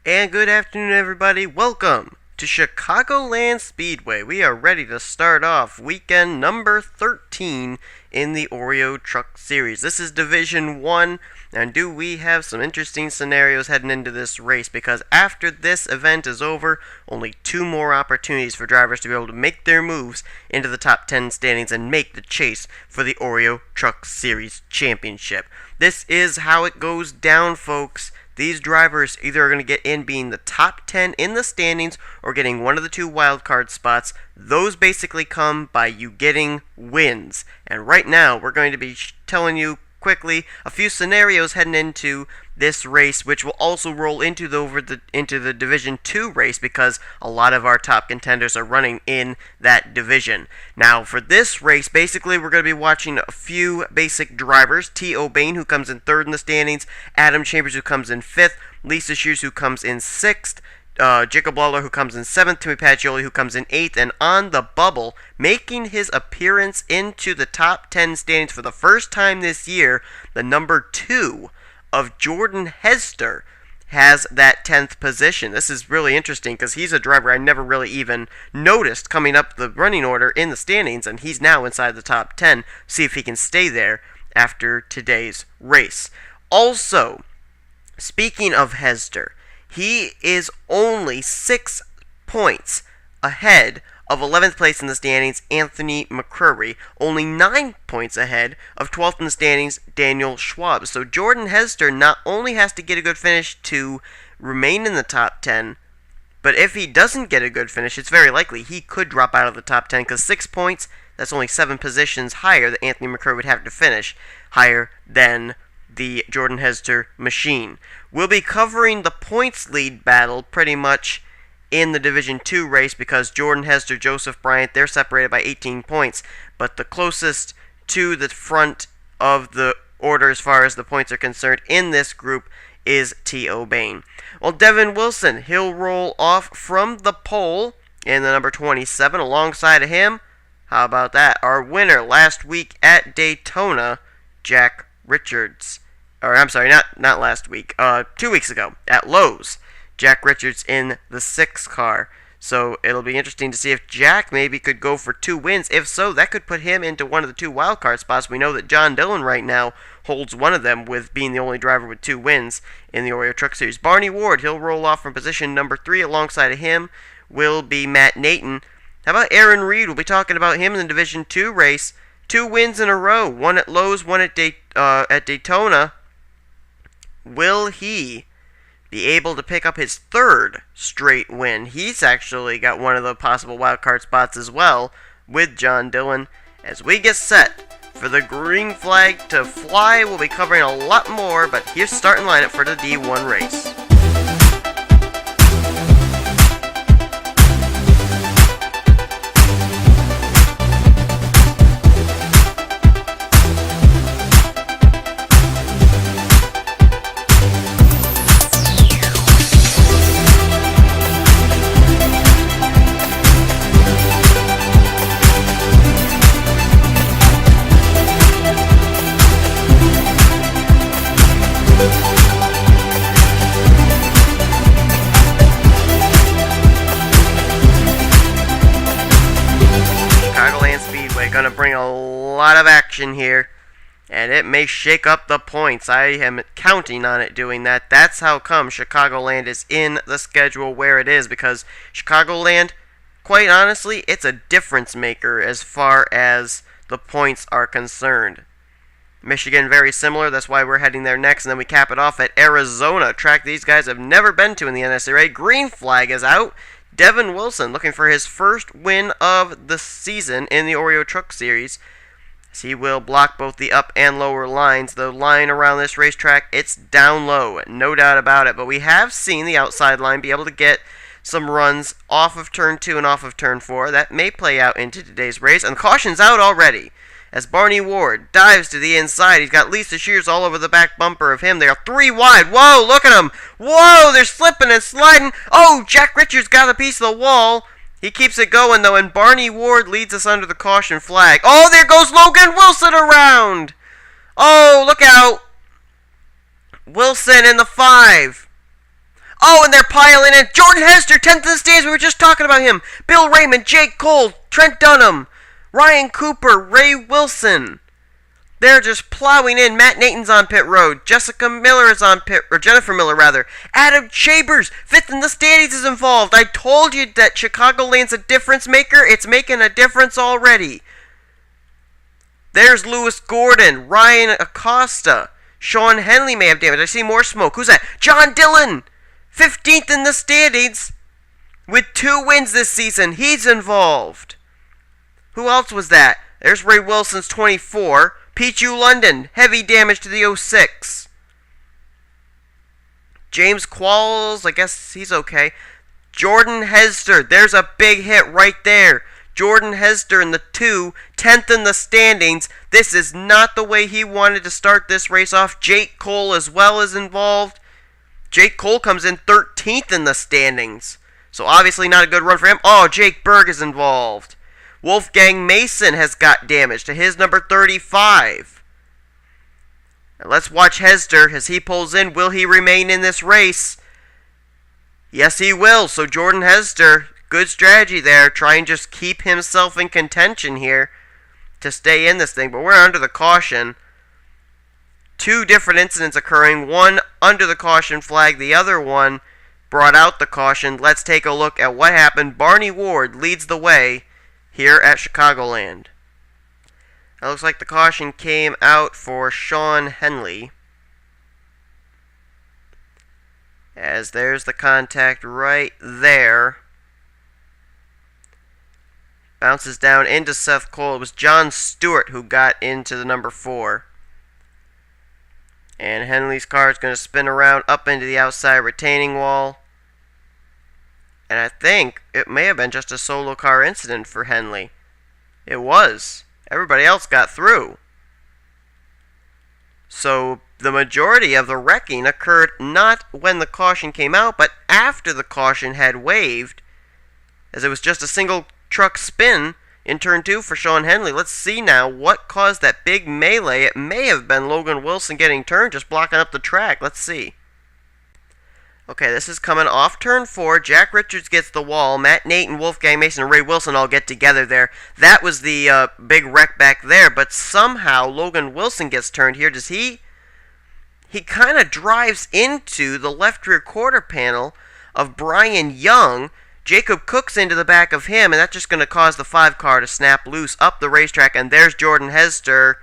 And good afternoon, everybody. Welcome to Chicagoland Speedway. We are ready to start off weekend number 13 in the Oreo Truck Series. This is Division 1, and do we have some interesting scenarios heading into this race, because after this event is over, only 2 more opportunities for drivers to be able to make their moves into the top 10 standings and make the chase for the Oreo Truck Series Championship. This is how it goes down, folks. These drivers either are going to get in being the top 10 in the standings or getting one of the 2 wildcard spots. Those basically come by you getting wins. And right now, we're going to be telling you quickly a few scenarios heading into this race, which will also roll into the Division 2 race, because a lot of our top contenders are running in that division. Now, for this race, basically, we're going to be watching a few basic drivers. T.O. Bain, who comes in 3rd in the standings, Adam Chambers, who comes in 5th, Lisa Shears, who comes in 6th, Jacob Lawler, who comes in 7th, Timmy Pacioli, who comes in 8th, and on the bubble, making his appearance into the top 10 standings for the first time this year, the number 2 of Jordan Hester has that 10th position. This is really interesting because he's a driver I never really even noticed coming up the running order in the standings, and he's now inside the top 10. See if he can stay there after today's race. Also, speaking of Hester, he is only 6 points ahead of 11th place in the standings, Anthony McCrory, only 9 points ahead of 12th in the standings, Daniel Schwab. So Jordan Hester not only has to get a good finish to remain in the top 10, but if he doesn't get a good finish, it's very likely he could drop out of the top 10, because 6 points, that's only 7 positions higher that Anthony McCrory would have to finish, higher than the Jordan Hester machine. We'll be covering the points lead battle pretty much in the Division 2 race, because Jordan Hester, Joseph Bryant, they're separated by 18 points, but the closest to the front of the order as far as the points are concerned in this group is T.O. Bain. Well, Devin Wilson, he'll roll off from the pole in the number 27. Alongside of him, how about that, our winner last week at Daytona, Jack Richards. Or, I'm sorry, not last week, 2 weeks ago at Lowe's. Jack Richards in the 6th car. So it'll be interesting to see if Jack maybe could go for 2 wins. If so, that could put him into one of the 2 wildcard spots. We know that John Dillon right now holds one of them, with being the only driver with 2 wins in the Oreo Truck Series. Barney Ward, he'll roll off from position number 3. Alongside of him will be Matt Nathan. How about Aaron Reed? We'll be talking about him in the Division 2 race. 2 wins in a row. One at Lowe's, one at Daytona. Will he be able to pick up his 3rd straight win? He's actually got one of the possible wildcard spots as well with John Dillon. As we get set for the green flag to fly, we'll be covering a lot more, but here's starting lineup for the D1 race. Going to bring a lot of action here, and it may shake up the points. I am counting on it doing that. That's how come Chicagoland is in the schedule where it is, because Chicagoland, quite honestly, it's a difference maker as far as the points are concerned. Michigan, very similar. That's why we're heading there next, and then we cap it off at Arizona, a track these guys have never been to in the NNSCRA. Green flag is out. Devin Wilson looking for his first win of the season in the Oreo Truck Series, as he will block both the up and lower lines. The line around this racetrack, it's down low, no doubt about it, but we have seen the outside line be able to get some runs off of turn 2 and off of turn 4. That may play out into today's race, and caution's out already as Barney Ward dives to the inside. He's got Lisa Shears all over the back bumper of him. They are 3 wide. Whoa, look at them. Whoa, they're slipping and sliding. Oh, Jack Richards got a piece of the wall. He keeps it going, though, and Barney Ward leads us under the caution flag. Oh, there goes Logan Wilson around. Oh, look out. Wilson in the 5. Oh, and they're piling in. Jordan Hester, 10th in the stands. We were just talking about him. Bill Raymond, Jake Cole, Trent Dunham, Ryan Cooper, Ray Wilson. They're just plowing in. Matt Nathan's on pit road. Jennifer Miller, rather. Adam Chambers, 5th in the standings, is involved. I told you that Chicagoland's a difference maker. It's making a difference already. There's Lewis Gordon, Ryan Acosta. Sean Henley may have damage. I see more smoke. Who's that? John Dillon, 15th in the standings, with 2 wins this season. He's involved. Who else was that? There's Ray Wilson's 24. Pichu London, heavy damage to the 06. James Qualls, I guess he's okay. Jordan Hester, there's a big hit right there. Jordan Hester in the 2, 10th in the standings. This is not the way he wanted to start this race off. Jake Cole as well is involved. Jake Cole comes in 13th in the standings. So obviously not a good run for him. Oh, Jake Berg is involved. Wolfgang Mason has got damage to his number 35. Now let's watch Hester as he pulls in. Will he remain in this race? Yes, he will. So Jordan Hester, good strategy there. Try and just keep himself in contention here to stay in this thing. But we're under the caution. 2 different incidents occurring. One under the caution flag. The other one brought out the caution. Let's take a look at what happened. Barney Ward leads the way here at Chicagoland. It looks like the caution came out for Sean Henley, as there's the contact right there. Bounces down into Seth Cole. It was John Stewart who got into the number 4. And Henley's car is going to spin around up into the outside retaining wall. And I think it may have been just a solo car incident for Henley. It was. Everybody else got through. So the majority of the wrecking occurred not when the caution came out, but after the caution had waved, as it was just a single truck spin in turn 2 for Sean Henley. Let's see now what caused that big melee. It may have been Logan Wilson getting turned, just blocking up the track. Let's see. Okay, this is coming off turn 4. Jack Richards gets the wall. Matt Nathan, Wolfgang Mason, and Ray Wilson all get together there. That was the big wreck back there, but somehow Logan Wilson gets turned here. Does he kind of drives into the left rear quarter panel of Brian Young. Jacob Cook's into the back of him, and that's just going to cause the 5 car to snap loose up the racetrack, and there's Jordan Hester.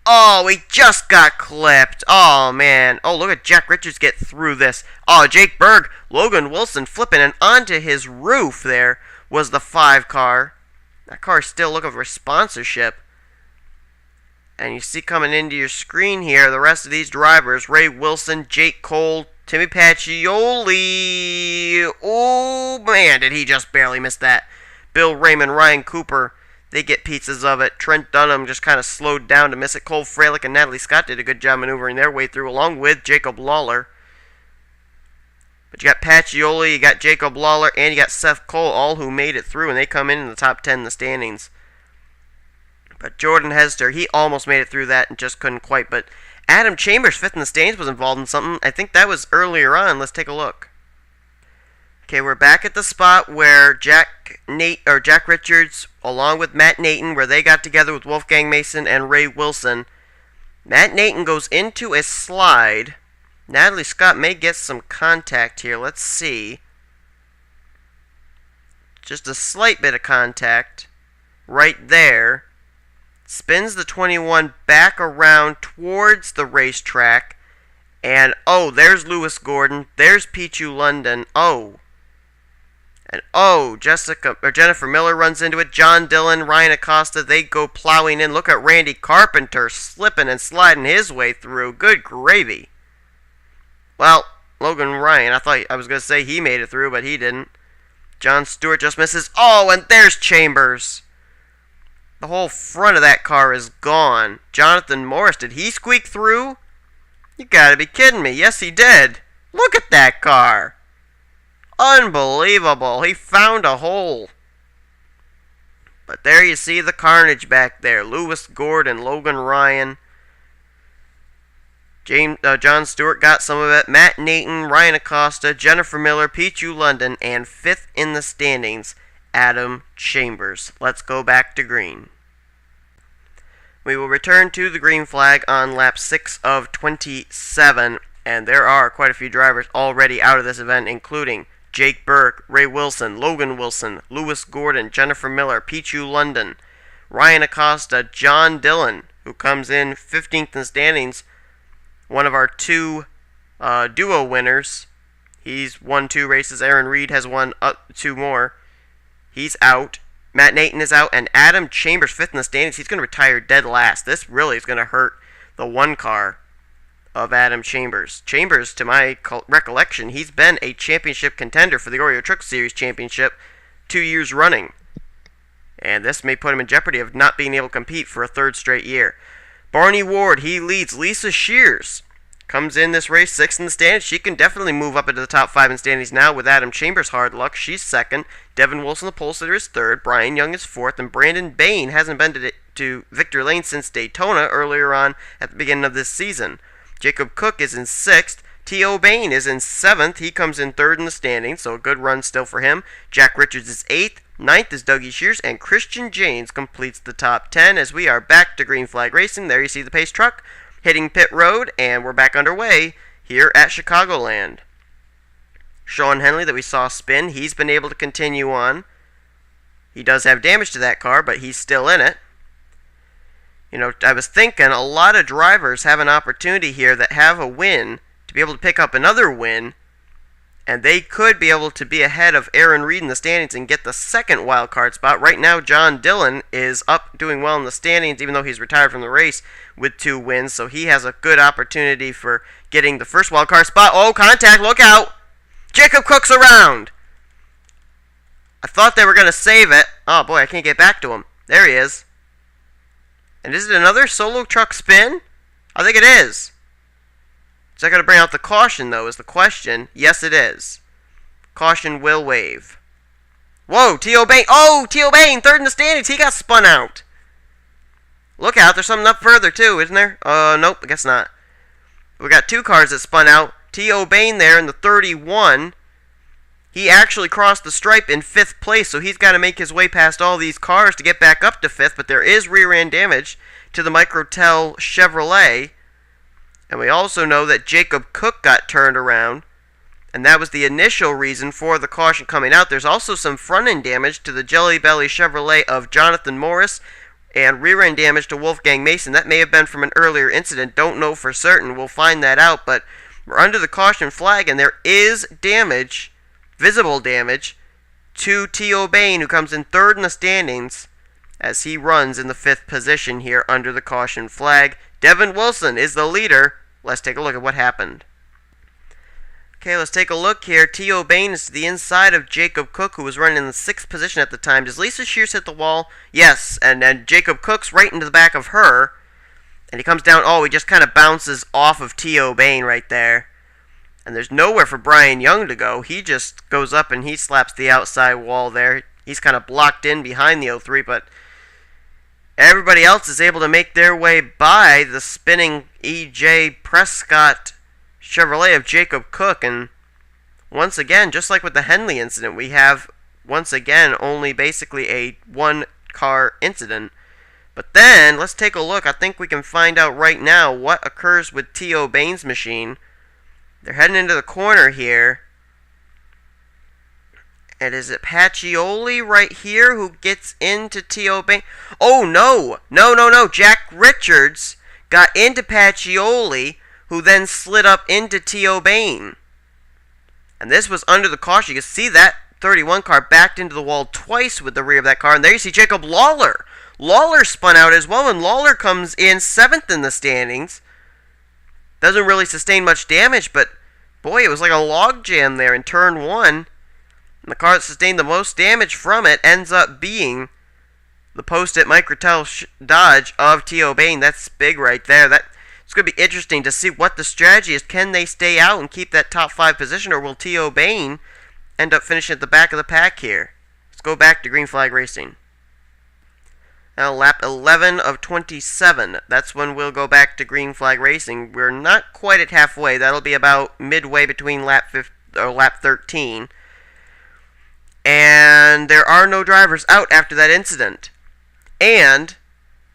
Oh, he just got clipped. Oh, man. Oh, look at Jack Richards get through this. Oh, Jake Berg, Logan Wilson flipping, and onto his roof there was the 5 car. That car's still looking for sponsorship. And you see coming into your screen here the rest of these drivers. Ray Wilson, Jake Cole, Timmy Pacioli. Oh, man, did he just barely miss that. Bill Raymond, Ryan Cooper. They get pieces of it. Trent Dunham just kind of slowed down to miss it. Cole Freilich and Natalie Scott did a good job maneuvering their way through, along with Jacob Lawler. But you got Pacioli, you got Jacob Lawler, and you got Seth Cole, all who made it through, and they come in the top 10 in the standings. But Jordan Hester, he almost made it through that and just couldn't quite. But Adam Chambers, 5th in the standings, was involved in something. I think that was earlier on. Let's take a look. Okay, we're back at the spot where Jack Richards, along with Matt Nathan, where they got together with Wolfgang Mason and Ray Wilson. Matt Nathan goes into a slide. Natalie Scott may get some contact here. Let's see. Just a slight bit of contact right there. Spins the 21 back around towards the racetrack. And, oh, there's Lewis Gordon. There's Pichu London. Oh. And oh, Jennifer Miller runs into it. John Dillon, Ryan Acosta, they go plowing in. Look at Randy Carpenter slipping and sliding his way through. Good gravy. Well, Logan Ryan, I was going to say he made it through, but he didn't. John Stewart just misses. Oh, and there's Chambers. The whole front of that car is gone. Jonathan Morris, did he squeak through? You gotta be kidding me. Yes, he did. Look at that car. Unbelievable. He found a hole. But there you see the carnage back there. Lewis Gordon, Logan Ryan. John Stewart got some of it. Matt Nathan, Ryan Acosta, Jennifer Miller, Pichu London, and 5th in the standings, Adam Chambers. Let's go back to green. We will return to the green flag on lap 6 of 27, and there are quite a few drivers already out of this event, including Jake Burke, Ray Wilson, Logan Wilson, Lewis Gordon, Jennifer Miller, Pichu London, Ryan Acosta, John Dillon, who comes in 15th in the standings, one of our 2 duo winners. He's won 2 races. Aaron Reed has won 2 more. He's out. Matt Nathan is out. And Adam Chambers, 5th in the standings. He's going to retire dead last. This really is going to hurt the 1 car of Adam Chambers. Chambers, to my recollection, he's been a championship contender for the Oreo Truck Series Championship 2 years running. And this may put him in jeopardy of not being able to compete for a 3rd straight year. Barney Ward, he leads. Lisa Shears comes in this race 6th in the standings. She can definitely move up into the top 5 in standings now with Adam Chambers' hard luck. She's 2nd. Devin Wilson, the pole sitter, is 3rd. Brian Young is 4th. And Brandon Bain hasn't been to Victory Lane since Daytona earlier on at the beginning of this season. Jacob Cook is in 6th. T.O. Bain is in 7th. He comes in 3rd in the standings, so a good run still for him. Jack Richards is 8th. 9th is Dougie Shears, and Christian James completes the top 10 as we are back to green flag racing. There you see the pace truck hitting pit road, and we're back underway here at Chicagoland. Sean Henley that we saw spin, he's been able to continue on. He does have damage to that car, but he's still in it. You know, I was thinking a lot of drivers have an opportunity here that have a win to be able to pick up another win, and they could be able to be ahead of Aaron Reed in the standings and get the 2nd wild card spot. Right now, John Dillon is up doing well in the standings, even though he's retired from the race with 2 wins. So he has a good opportunity for getting the 1st wild card spot. Oh, contact, look out! Jacob Cook's around! I thought they were going to save it. Oh boy, I can't get back to him. There he is. And is it another solo truck spin? I think it is. Is that going to bring out the caution, though, is the question. Yes, it is. Caution will waive. Whoa, T.O. Bain. Oh, T.O. Bain, 3rd in the standings. He got spun out. Look out, there's something up further, too, isn't there? Nope, I guess not. We got 2 cars that spun out. T.O. Bain there in the 31. He actually crossed the stripe in 5th place, so he's got to make his way past all these cars to get back up to 5th, but there is rear-end damage to the Microtel Chevrolet. And we also know that Jacob Cook got turned around, and that was the initial reason for the caution coming out. There's also some front-end damage to the Jelly Belly Chevrolet of Jonathan Morris, and rear-end damage to Wolfgang Mason. That may have been from an earlier incident. Don't know for certain. We'll find that out, but we're under the caution flag, and there is damage, visible damage, to T.O. Bain, who comes in 3rd in the standings as he runs in the 5th position here under the caution flag. Devin Wilson is the leader. Let's take a look at what happened. Okay, let's take a look here. T.O. Bain is to the inside of Jacob Cook, who was running in the 6th position at the time. Does Lisa Shears hit the wall? Yes, and then Jacob Cook's right into the back of her. And he comes down. Oh, he just kind of bounces off of T.O. Bain right there. And there's nowhere for Brian Young to go. He just goes up and he slaps the outside wall there. He's kind of blocked in behind the 03, but everybody else is able to make their way by the spinning E.J. Prescott Chevrolet of Jacob Cook. And once again, just like with the Henley incident, we have, once again, only basically a 1-car incident. But then, let's take a look. I think we can find out right now what occurs with T.O. Bain's machine. They're heading into the corner here. And is it Pacioli right here who gets into T.O. Bain? Oh, no. No. Jack Richards got into Pacioli, who then slid up into T.O. Bain. And this was under the caution. You can see that 31 car backed into the wall twice with the rear of that car. And there you see Jacob Lawler. Lawler spun out as well, and Lawler comes in 7th in the standings. Doesn't really sustain much damage, but boy, it was like a log jam there in turn 1. And the car that sustained the most damage from it ends up being the Post-it Microtel Dodge of T.O. Bain. That's big right there. It's going to be interesting to see what the strategy is. Can they stay out and keep that top 5 position, or will T.O. Bain end up finishing at the back of the pack here? Let's go back to green flag racing. Lap 11 of 27. That's when we'll go back to green flag racing. We're not quite at halfway. That'll be about midway between lap 13. And there are no drivers out after that incident. And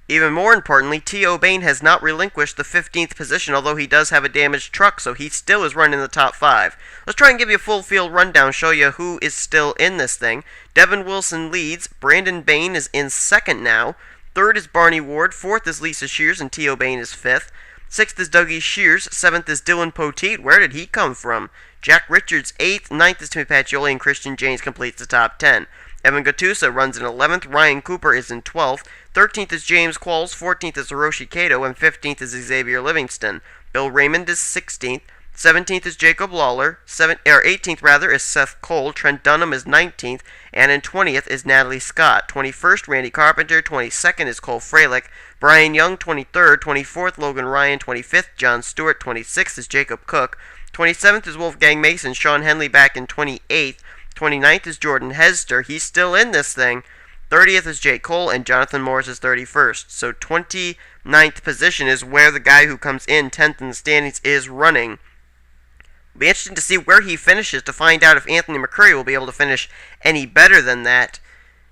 even more importantly, T.O. Bain has not relinquished the 15th position, although he does have a damaged truck, so he still is running in the top 5. Let's try and give you a full field rundown, show you who is still in this thing. Devin Wilson leads. Brandon Bain is in second now. Third is Barney Ward. Fourth is Lisa Shears, and T.O. Bain is fifth. Sixth is Dougie Shears. Seventh is Dylan Poteet. Where did he come from? Jack Richards, 8th. 9th is Timmy Pacioli, and Christian James completes the top 10. Evan Gattuso runs in 11th. Ryan Cooper is in 12th. 13th is James Qualls. 14th is Hiroshi Kato. And 15th is Xavier Livingston. Bill Raymond is 16th. 17th is Jacob Lawler. 18th is Seth Cole. Trent Dunham is 19th. And in 20th is Natalie Scott. 21st, Randy Carpenter. 22nd is Cole Freilich. Brian Young, 23rd. 24th, Logan Ryan. 25th, John Stewart. 26th is Jacob Cook. 27th is Wolfgang Mason. Sean Henley back in 28th. 29th is Jordan Hester. He's still in this thing. 30th is Jake Cole, and Jonathan Morris is 31st. So 29th position is where the guy who comes in 10th in the standings is running. It'll be interesting to see where he finishes to find out if Anthony McCurry will be able to finish any better than that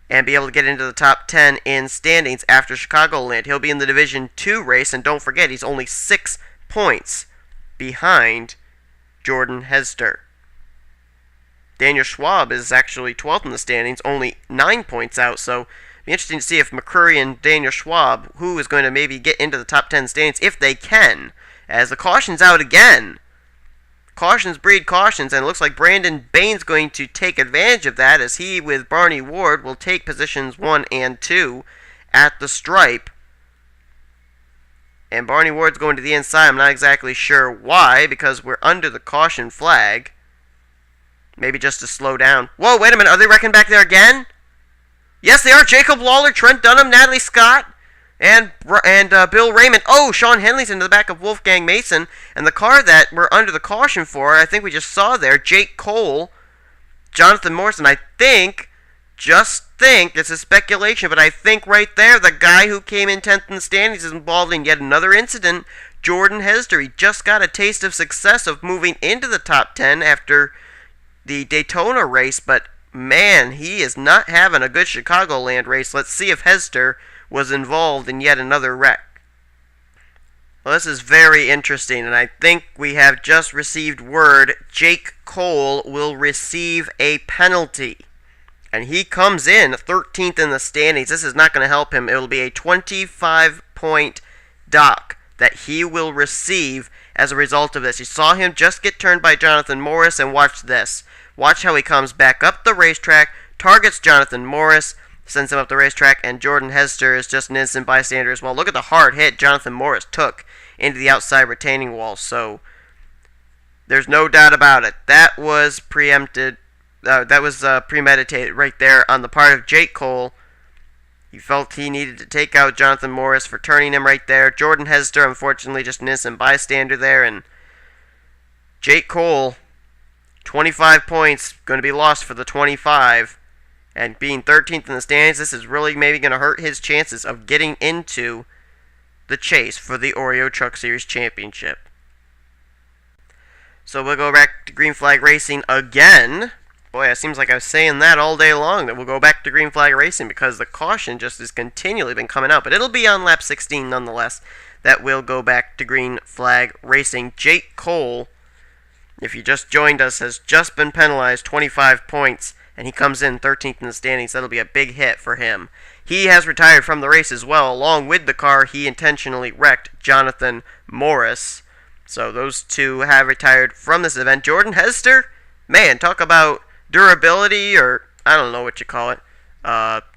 and be able to get into the top 10 in standings after Chicagoland. He'll be in the Division 2 race, and don't forget, he's only 6 points behind Jordan Hester. Daniel Schwab is actually 12th in the standings, only 9 points out, so it'll be interesting to see if McCurry and Daniel Schwab, who is going to maybe get into the top 10 standings, if they can, as the caution's out again. Cautions breed cautions, and it looks like Brandon Bain's going to take advantage of that, as he, with Barney Ward, will take positions 1 and 2 at the stripe. And Barney Ward's going to the inside. I'm not exactly sure why, because we're under the caution flag. Maybe just to slow down. Whoa, wait a minute. Are they wrecking back there again? Yes, they are. Jacob Lawler, Trent Dunham, Natalie Scott, and Bill Raymond. Oh, Sean Henley's into the back of Wolfgang Mason. And the car that we're under the caution for, I think we just saw there, Jake Cole, Jonathan Morrison. I think, it's a speculation, but I think right there, the guy who came in 10th in the standings is involved in yet another incident. Jordan Hester. He just got a taste of success of moving into the top 10 after the Daytona race, but man, he is not having a good Chicagoland race. Let's see if Hester was involved in yet another wreck. Well, this is very interesting, and I think we have just received word Jake Cole will receive a penalty. And he comes in 13th in the standings. This is not going to help him. It will be a 25-point dock that he will receive as a result of this. You saw him just get turned by Jonathan Morris, and watch this. Watch how he comes back up the racetrack, targets Jonathan Morris, sends him up the racetrack, and Jordan Hester is just an innocent bystander as well. Look at the hard hit Jonathan Morris took into the outside retaining wall. So there's no doubt about it. That was preempted. That was premeditated right there on the part of Jake Cole. He felt he needed to take out Jonathan Morris for turning him right there. Jordan Hester, unfortunately, just an innocent bystander there. And Jake Cole, 25 points, going to be lost for the 25. And being 13th in the standings, this is really maybe going to hurt his chances of getting into the chase for the Oreo Truck Series Championship. So we'll go back to green flag racing again. Boy, it seems like I was saying that all day long, that we'll go back to green flag racing, because the caution just has continually been coming out. But it'll be on lap 16 nonetheless that we'll go back to green flag racing. Jake Cole, if you just joined us, has just been penalized 25 points, and he comes in 13th in the standings. That'll be a big hit for him. He has retired from the race as well. Along with the car, he intentionally wrecked Jonathan Morris. So those two have retired from this event. Jordan Hester, man, talk about durability, or I don't know what you call it,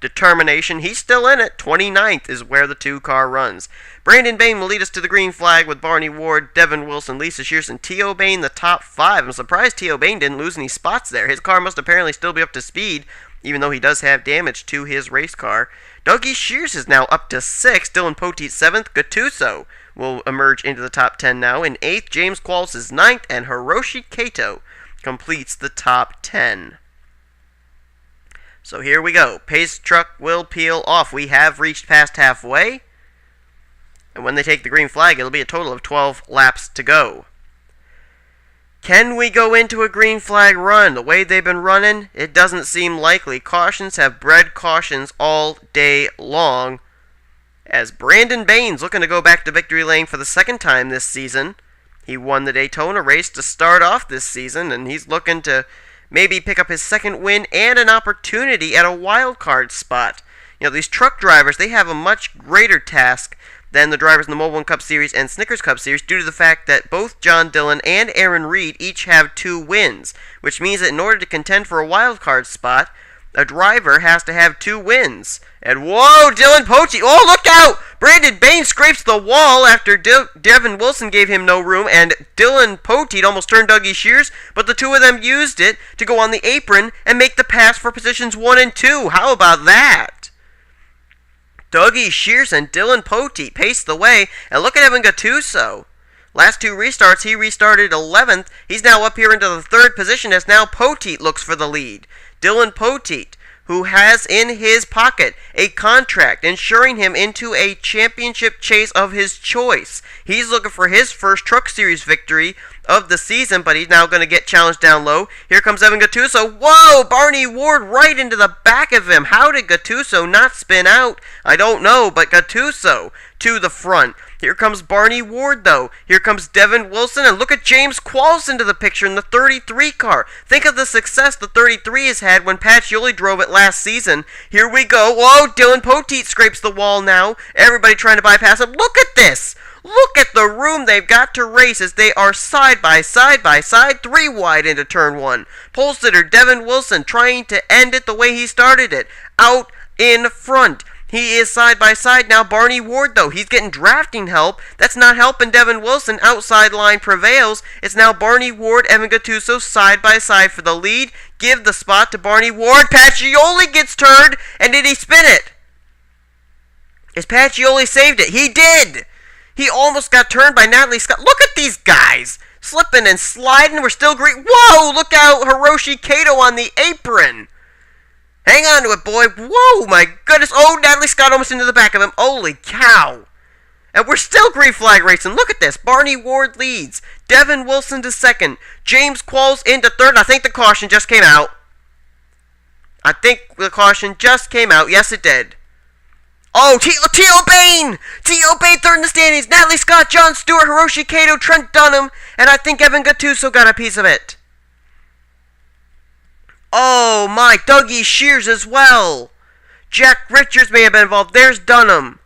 determination. He's still in it. 29th is where the two-car runs. Brandon Bain will lead us to the green flag with Barney Ward, Devin Wilson, Lisa Shears, and T.O. Bain, the top 5. I'm surprised T.O. Bain didn't lose any spots there. His car must apparently still be up to speed, even though he does have damage to his race car. Dougie Shears is now up to 6th. Dylan Poteet 7th. Gattuso will emerge into the top 10 now. In 8th, James Qualls is 9th, and Hiroshi Kato completes the top 10. So here we go. Pace truck will peel off. We have reached past halfway. And when they take the green flag, it'll be a total of 12 laps to go. Can we go into a green flag run? The way they've been running, it doesn't seem likely. Cautions have bred cautions all day long. As Brandon Baines looking to go back to victory lane for the second time this season. He won the Daytona race to start off this season, and he's looking to maybe pick up his second win and an opportunity at a wild card spot. You know, these truck drivers, they have a much greater task than the drivers in the Mobile One Cup Series and Snickers Cup Series due to the fact that both John Dillon and Aaron Reed each have 2 wins, which means that in order to contend for a wild card spot, a driver has to have 2 wins. And whoa, Dylan Poteet, oh look out! Brandon Baines scrapes the wall after Devin Wilson gave him no room, and Dylan Poteet almost turned Dougie Shears, but the two of them used it to go on the apron and make the pass for positions 1 and 2. How about that? Dougie Shears and Dylan Poteet paced the way, and look at Evan Gattuso. Last 2 restarts, he restarted 11th. He's now up here into the 3rd position as now Poteet looks for the lead. Dylan Poteet, who has in his pocket a contract ensuring him into a championship chase of his choice. He's looking for his first Truck Series victory of the season, but he's now going to get challenged down low. Here comes Evan Gattuso. Whoa! Barney Ward right into the back of him. How did Gattuso not spin out? I don't know, but Gattuso to the front. Here comes Barney Ward, though. Here comes Devin Wilson, and look at James Qualls into the picture in the 33 car. Think of the success the 33 has had when Pacioli drove it last season. Here we go. Whoa, Dylan Poteet scrapes the wall now. Everybody trying to bypass him. Look at this. Look at the room they've got to race as they are side by side, 3 wide into turn 1. Pole sitter Devin Wilson trying to end it the way he started it. Out in front. He is side by side now. Barney Ward, though, he's getting drafting help. That's not helping Devin Wilson. Outside line prevails. It's now Barney Ward, Evan Gattuso side by side for the lead. Give the spot to Barney Ward. Pacioli gets turned, and did he spin it? Is Pacioli saved it? He did! He almost got turned by Natalie Scott. Look at these guys! Slipping and sliding. We're still green. Whoa! Look out! Hiroshi Kato on the apron. Hang on to it, boy. Whoa, my goodness. Oh, Natalie Scott almost into the back of him. Holy cow. And we're still green flag racing. Look at this. Barney Ward leads. Devin Wilson to second. James Qualls into third. I think the caution just came out. Yes, it did. Oh, T.O. Bain! T.O. Bain third in the standings. Natalie Scott, John Stewart, Hiroshi Kato, Trent Dunham, and I think Evan Gattuso got a piece of it. Oh my, Dougie Shears as well. Jack Richards may have been involved. There's Dunham.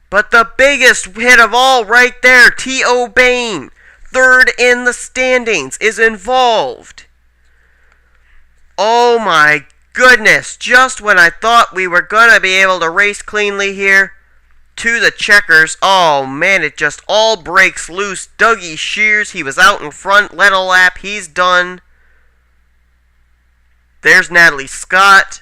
But the biggest hit of all right there, T.O. Bain, third in the standings, is involved. Oh my goodness, just when I thought we were going to be able to race cleanly here to the checkers, oh man, it just all breaks loose. Dougie Shears, he was out in front, led a lap, he's done. There's Natalie Scott.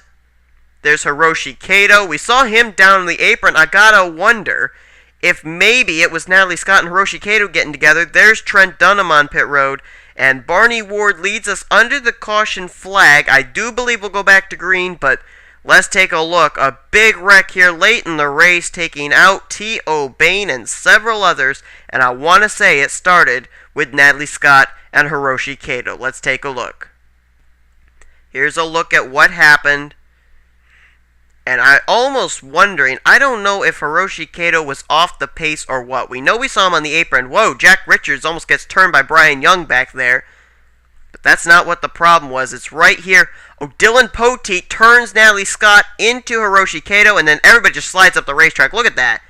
There's Hiroshi Kato. We saw him down on the apron. I gotta wonder if maybe it was Natalie Scott and Hiroshi Kato getting together. There's Trent Dunham on pit road. And Barney Ward leads us under the caution flag. I do believe we'll go back to green, but let's take a look. A big wreck here late in the race, taking out T.O. Bain and several others. And I want to say it started with Natalie Scott and Hiroshi Kato. Let's take a look. Here's a look at what happened. And I'm almost wondering, I don't know if Hiroshi Kato was off the pace or what. We know we saw him on the apron. Whoa, Jack Richards almost gets turned by Brian Young back there. But that's not what the problem was. It's right here. Oh, Dylan Poteet turns Natalie Scott into Hiroshi Kato, and then everybody just slides up the racetrack. Look at that.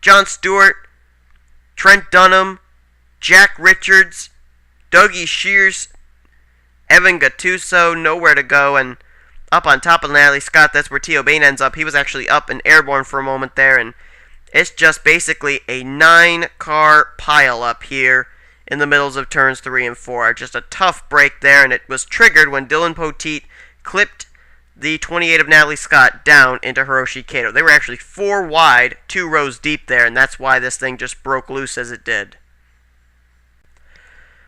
John Stewart, Trent Dunham, Jack Richards, Dougie Shears, Evan Gattuso, nowhere to go, and up on top of Natalie Scott, that's where T.O. Bain ends up. He was actually up and airborne for a moment there, and it's just basically a 9-car pile-up here in the middles of turns 3 and 4. Just a tough break there, and it was triggered when Dylan Poteet clipped the 28 of Natalie Scott down into Hiroshi Kato. They were actually 4 wide, 2 rows deep there, and that's why this thing just broke loose as it did.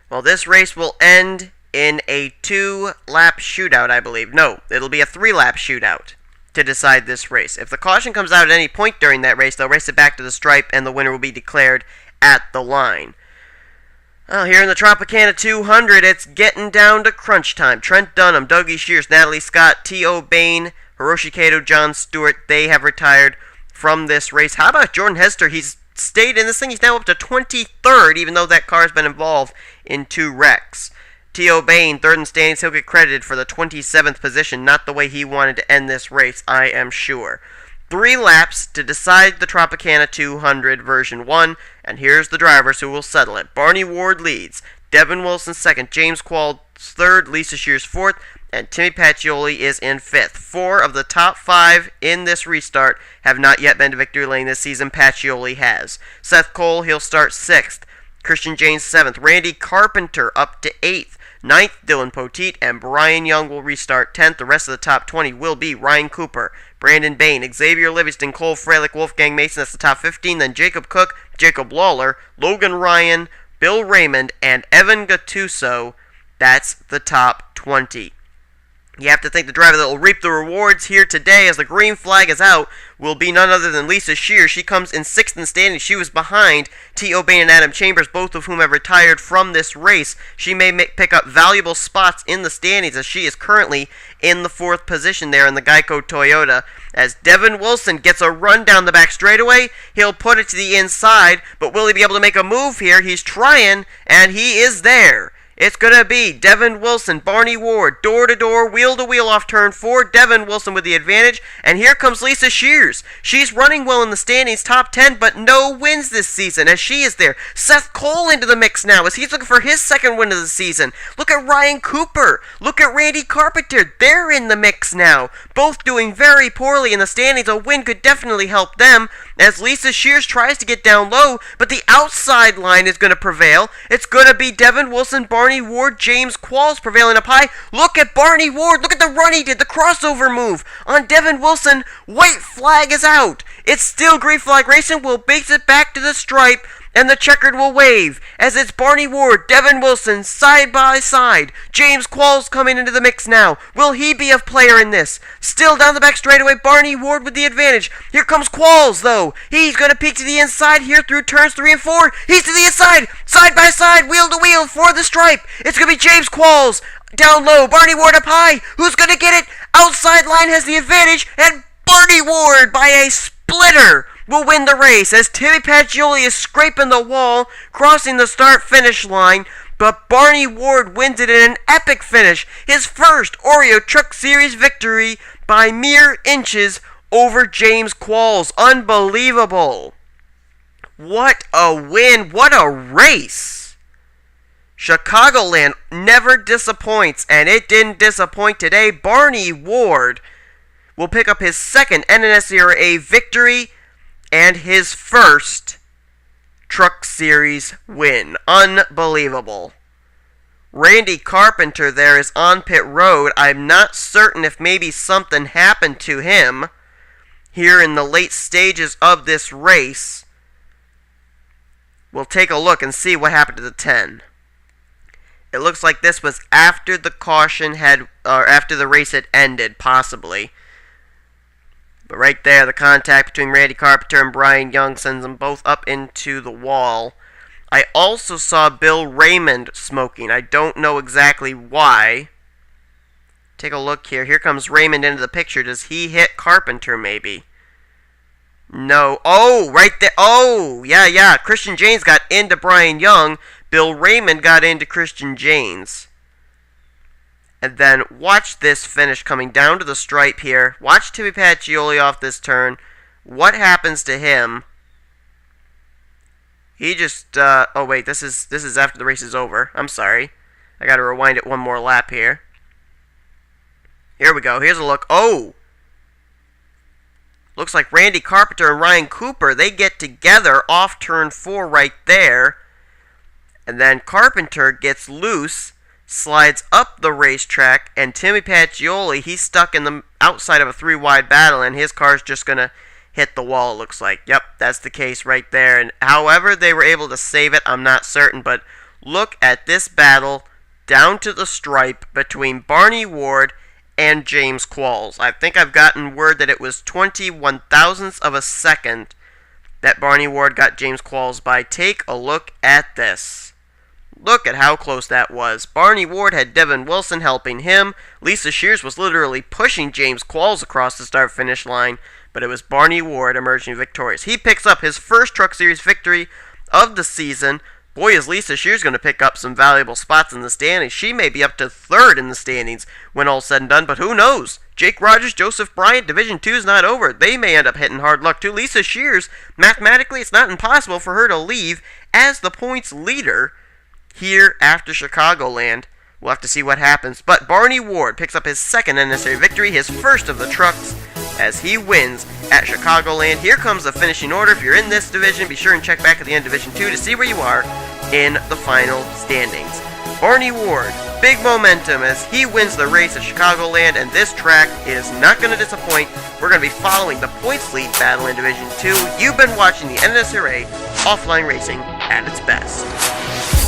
Well, this race will end in a 2-lap shootout, I believe. No, it'll be a 3-lap shootout to decide this race. If the caution comes out at any point during that race, they'll race it back to the stripe, and the winner will be declared at the line. Well, here in the Tropicana 200, it's getting down to crunch time. Trent Dunham, Dougie Shears, Natalie Scott, T.O. Bain, Hiroshi Kato, John Stewart, they have retired from this race. How about Jordan Hester? He's stayed in this thing. He's now up to 23rd, even though that car's been involved in 2 wrecks. T.O. Bain, 3rd in standings, he'll get credited for the 27th position, not the way he wanted to end this race, I am sure. 3 laps to decide the Tropicana 200 version 1, and here's the drivers who will settle it. Barney Ward leads, Devin Wilson 2nd, James Qualls 3rd, Lisa Shears 4th, and Timmy Pacioli is in 5th. 4 of the top 5 in this restart have not yet been to victory lane this season. Pacioli has. Seth Cole, he'll start 6th. Christian James 7th. Randy Carpenter up to 8th. 9th, Dylan Poteet, and Brian Young will restart 10th. The rest of the top 20 will be Ryan Cooper, Brandon Bain, Xavier Livingston, Cole Freilich, Wolfgang Mason. That's the top 15. Then Jacob Cook, Jacob Lawler, Logan Ryan, Bill Raymond, and Evan Gattuso. That's the top 20. You have to think the driver that will reap the rewards here today as the green flag is out will be none other than Lisa Shears. She comes in 6th in standings. She was behind T.O. Bain and Adam Chambers, both of whom have retired from this race. She may pick up valuable spots in the standings as she is currently in the 4th position there in the Geico Toyota. As Devin Wilson gets a run down the back straightaway, he'll put it to the inside, but will he be able to make a move here? He's trying, and he is there. It's going to be Devin Wilson, Barney Ward, door-to-door, wheel-to-wheel off turn 4. Devin Wilson with the advantage. And here comes Lisa Shears. She's running well in the standings, top 10, but no wins this season as she is there. Seth Cole into the mix now as he's looking for his 2nd win of the season. Look at Ryan Cooper. Look at Randy Carpenter. They're in the mix now. Both doing very poorly in the standings. A win could definitely help them as Lisa Shears tries to get down low, but the outside line is going to prevail. It's going to be Devin Wilson, Barney Ward, James Qualls prevailing up high. Look at Barney Ward. Look at the run he did. The crossover move on Devin Wilson. White flag is out. It's still green flag racing. Will base it back to the stripe, and the checkered will wave as it's Barney Ward, Devin Wilson, side by side. James Qualls coming into the mix now. Will he be a player in this? Still down the back straightaway, Barney Ward with the advantage. Here comes Qualls, though. He's going to peek to the inside here through turns 3 and 4. He's to the inside, side by side, wheel to wheel for the stripe. It's going to be James Qualls down low, Barney Ward up high. Who's going to get it? Outside line has the advantage, and Barney Ward by a splitter will win the race as Timmy Pacioli is scraping the wall, crossing the start-finish line, but Barney Ward wins it in an epic finish, his first Oreo Truck Series victory by mere inches over James Qualls. Unbelievable. What a win. What a race. Chicagoland never disappoints, and it didn't disappoint today. Barney Ward will pick up his 2nd NNSCRA victory and his first Truck Series win. Unbelievable. Randy Carpenter there is on pit road. I'm not certain if maybe something happened to him here in the late stages of this race. We'll take a look and see what happened to the 10. It looks like this was after the caution had, or after the race had ended, possibly. But right there, the contact between Randy Carpenter and Brian Young sends them both up into the wall. I also saw Bill Raymond smoking. I don't know exactly why. Take a look here. Here comes Raymond into the picture. Does he hit Carpenter, maybe? No. Oh, right there. Oh, yeah. Christian James got into Brian Young. Bill Raymond got into Christian James. And then watch this finish coming down to the stripe here. Watch Timmy Pacioli off this turn. What happens to him? He just, oh wait, this is after the race is over. I'm sorry. I gotta rewind it one more lap here. Here we go. Here's a look. Oh! Looks like Randy Carpenter and Ryan Cooper, they get together off turn 4 right there. And then Carpenter gets loose, slides up the racetrack, and Timmy Pacioli, he's stuck in the outside of a 3-wide battle, and his car's just going to hit the wall, it looks like. Yep, that's the case right there. And however they were able to save it, I'm not certain, but look at this battle down to the stripe between Barney Ward and James Qualls. I think I've gotten word that it was 21 thousandths of a second that Barney Ward got James Qualls by. Take a look at this. Look at how close that was. Barney Ward had Devin Wilson helping him. Lisa Shears was literally pushing James Qualls across the start-finish line, but it was Barney Ward emerging victorious. He picks up his first Truck Series victory of the season. Boy, is Lisa Shears going to pick up some valuable spots in the standings. She may be up to third in the standings when all's said and done, but who knows? Jake Rogers, Joseph Bryant, Division 2 is not over. They may end up hitting hard luck too. Lisa Shears, mathematically, it's not impossible for her to leave as the points leader here after Chicagoland. We'll have to see what happens. But Barney Ward picks up his second NNSCRA victory, his first of the trucks, as he wins at Chicagoland. Here comes the finishing order. If you're in this division, be sure and check back at the end of Division 2 to see where you are in the final standings. Barney Ward, big momentum as he wins the race at Chicagoland, and this track is not going to disappoint. We're going to be following the points lead battle in Division 2. You've been watching the NNSCRA Offline Racing at its best.